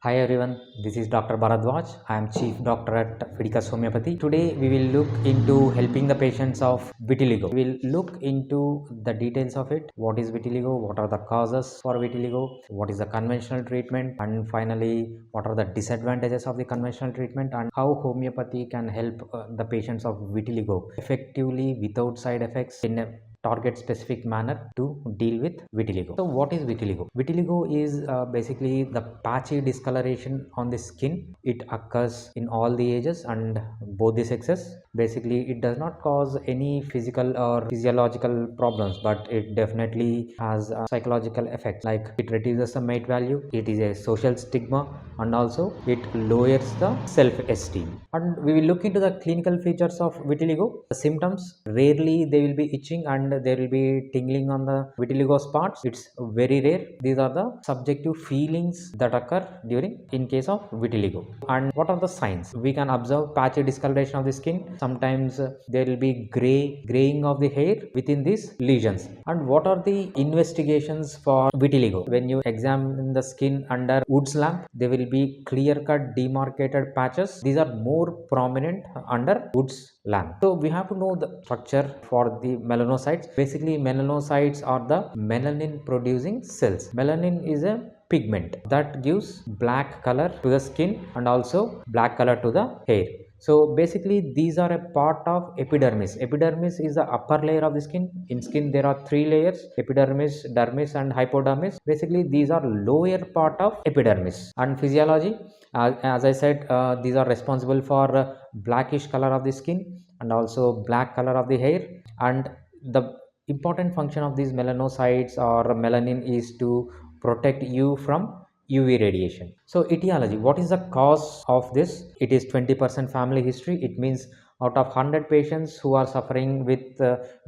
Hi everyone, this is Dr. Bharadwaz. I am Chief Doctor at Homeopathy. Today we will look into helping the patients of vitiligo. We will look into the details of it. What is vitiligo? What are the causes for vitiligo? What is the conventional treatment? And finally, what are the disadvantages of the conventional treatment? And how homeopathy can help the patients of vitiligo effectively without side effects in a target specific manner to deal with vitiligo. So what is vitiligo? Vitiligo is basically the patchy discoloration on the skin. It occurs in all the ages and both the sexes. Basically it does not cause any physical or physiological problems, but it definitely has a psychological effect, like it reduces the mate value, it is a social stigma, and also it lowers the self-esteem. And we will look into the clinical features of vitiligo. The symptoms, rarely they will be itching and there will be tingling on the vitiligo spots. It's very rare. These are the subjective feelings that occur during in case of vitiligo. And what are the signs? We can observe patchy discoloration of the skin. Sometimes there will be graying of the hair within these lesions. And what are the investigations for vitiligo? When you examine the skin under Wood's lamp, there will be clear cut demarcated patches. These are more prominent under Wood's lamp. So we have to know the structure for the melanocytes. Basically melanocytes are the melanin producing cells. Melanin is a pigment that gives black color to the skin and also black color to the hair. So basically these are a part of epidermis. Epidermis is the upper layer of the skin. In skin there are three layers: epidermis, dermis and hypodermis. Basically these are lower part of epidermis. And physiology, as I said, these are responsible for blackish color of the skin and also black color of the hair. And the important function of these melanocytes or melanin is to protect you from UV radiation. So etiology, what is the cause of this? It is 20% family history. It means out of 100 patients who are suffering with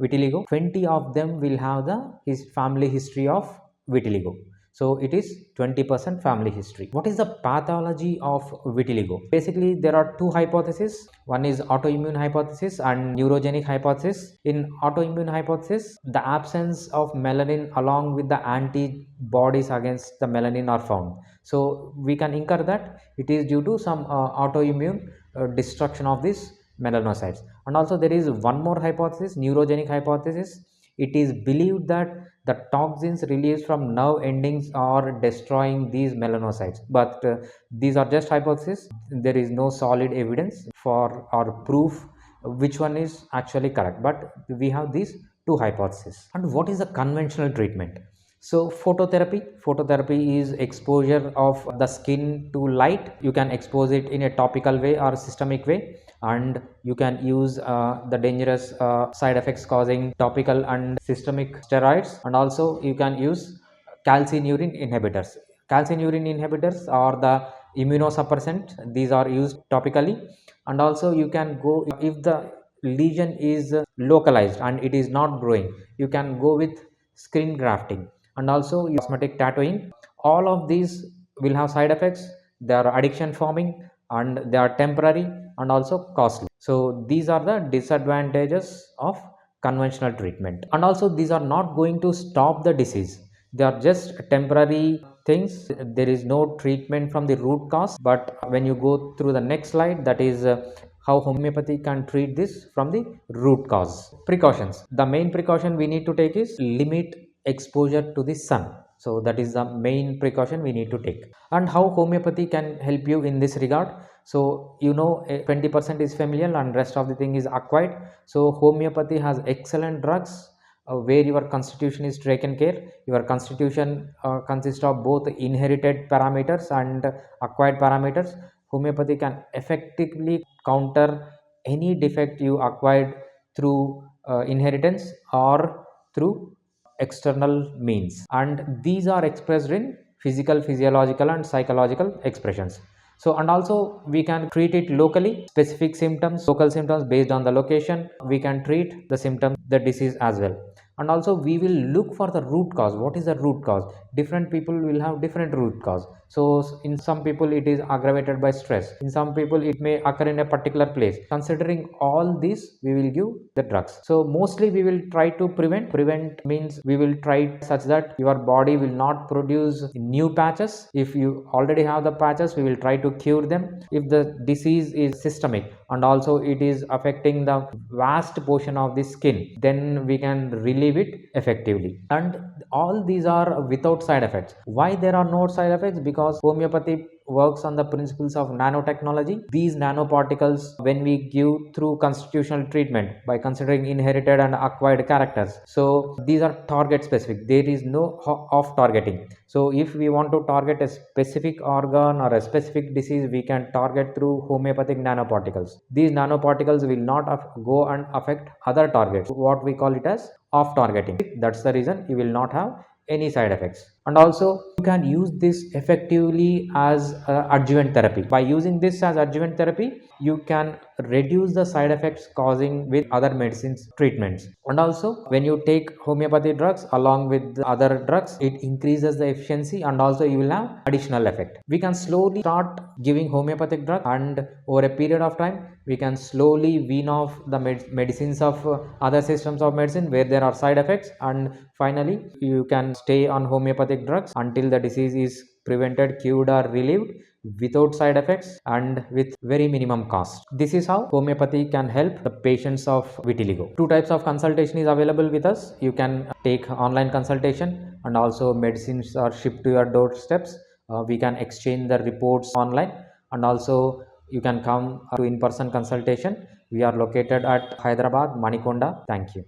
vitiligo, 20 of them will have his family history of vitiligo. So it is 20% family history. What is the pathology of vitiligo? Basically there are two hypotheses. One is autoimmune hypothesis and neurogenic hypothesis. In autoimmune hypothesis, the absence of melanin along with the antibodies against the melanin are found. So we can infer that it is due to some autoimmune destruction of these melanocytes. And also there is one more hypothesis, neurogenic hypothesis. It is believed that the toxins released from nerve endings are destroying these melanocytes, but these are just hypotheses. There is no solid evidence for or proof which one is actually correct, but we have these two hypotheses. And what is the conventional treatment? So phototherapy is exposure of the skin to light. You can expose it in a topical way or systemic way, and you can use the dangerous side effects causing topical and systemic steroids. And also you can use calcineurin inhibitors. Calcineurin inhibitors are the immunosuppressant. These are used topically. And also you can go, if the lesion is localized and it is not growing, you can go with skin grafting. And also cosmetic tattooing. All of these will have side effects. They are addiction forming and they are temporary and also costly. So these are the disadvantages of conventional treatment. And also these are not going to stop the disease. They are just temporary things. There is no treatment from the root cause. But when you go through the next slide, that is how homeopathy can treat this from the root cause. Precautions. The main precaution we need to take is limit exposure to the sun. So that is the main precaution we need to take. And how homeopathy can help you in this regard? So 20% is familial and rest of the thing is acquired. So homeopathy has excellent drugs where your constitution is taken care. Your constitution consists of both inherited parameters and acquired parameters. Homeopathy can effectively counter any defect you acquired through inheritance or through external means, and these are expressed in physical, physiological and psychological expressions. So and also we can treat it locally, specific symptoms, local symptoms based on the location. We can treat the symptom, the disease as well. And also we will look for the root cause. What is the root cause? Different people will have different root cause. So in some people it is aggravated by stress, in some people it may occur in a particular place. Considering all this, we will give the drugs. So mostly we will try to prevent means we will try such that your body will not produce new patches. If you already have the patches, we will try to cure them. If the disease is systemic and also it is affecting the vast portion of the skin, then we can relieve it effectively. And all these are without side effects. Why there are no side effects? Because homeopathy works on the principles of nanotechnology. These nanoparticles, when we give through constitutional treatment by considering inherited and acquired characters, so these are target specific. There is no off targeting. So if we want to target a specific organ or a specific disease, we can target through homeopathic nanoparticles. These nanoparticles will not go and affect other targets, what we call it as off targeting. That's the reason you will not have any side effects. And also you can use this effectively as adjuvant therapy. By using this as adjuvant therapy, you can reduce the side effects causing with other medicines treatments. And also when you take homeopathy drugs along with the other drugs, it increases the efficiency and also you will have additional effect. We can slowly start giving homeopathic drug, and over a period of time we can slowly wean off the medicines of other systems of medicine where there are side effects, and finally you can stay on homeopathic drugs until the disease is prevented, cured or relieved without side effects and with very minimum cost. This is how homeopathy can help the patients of vitiligo. Two types of consultation is available with us. You can take online consultation, and also medicines are shipped to your doorsteps. We can exchange the reports online, and also you can come to in-person consultation. We are located at Hyderabad, Manikonda. Thank you.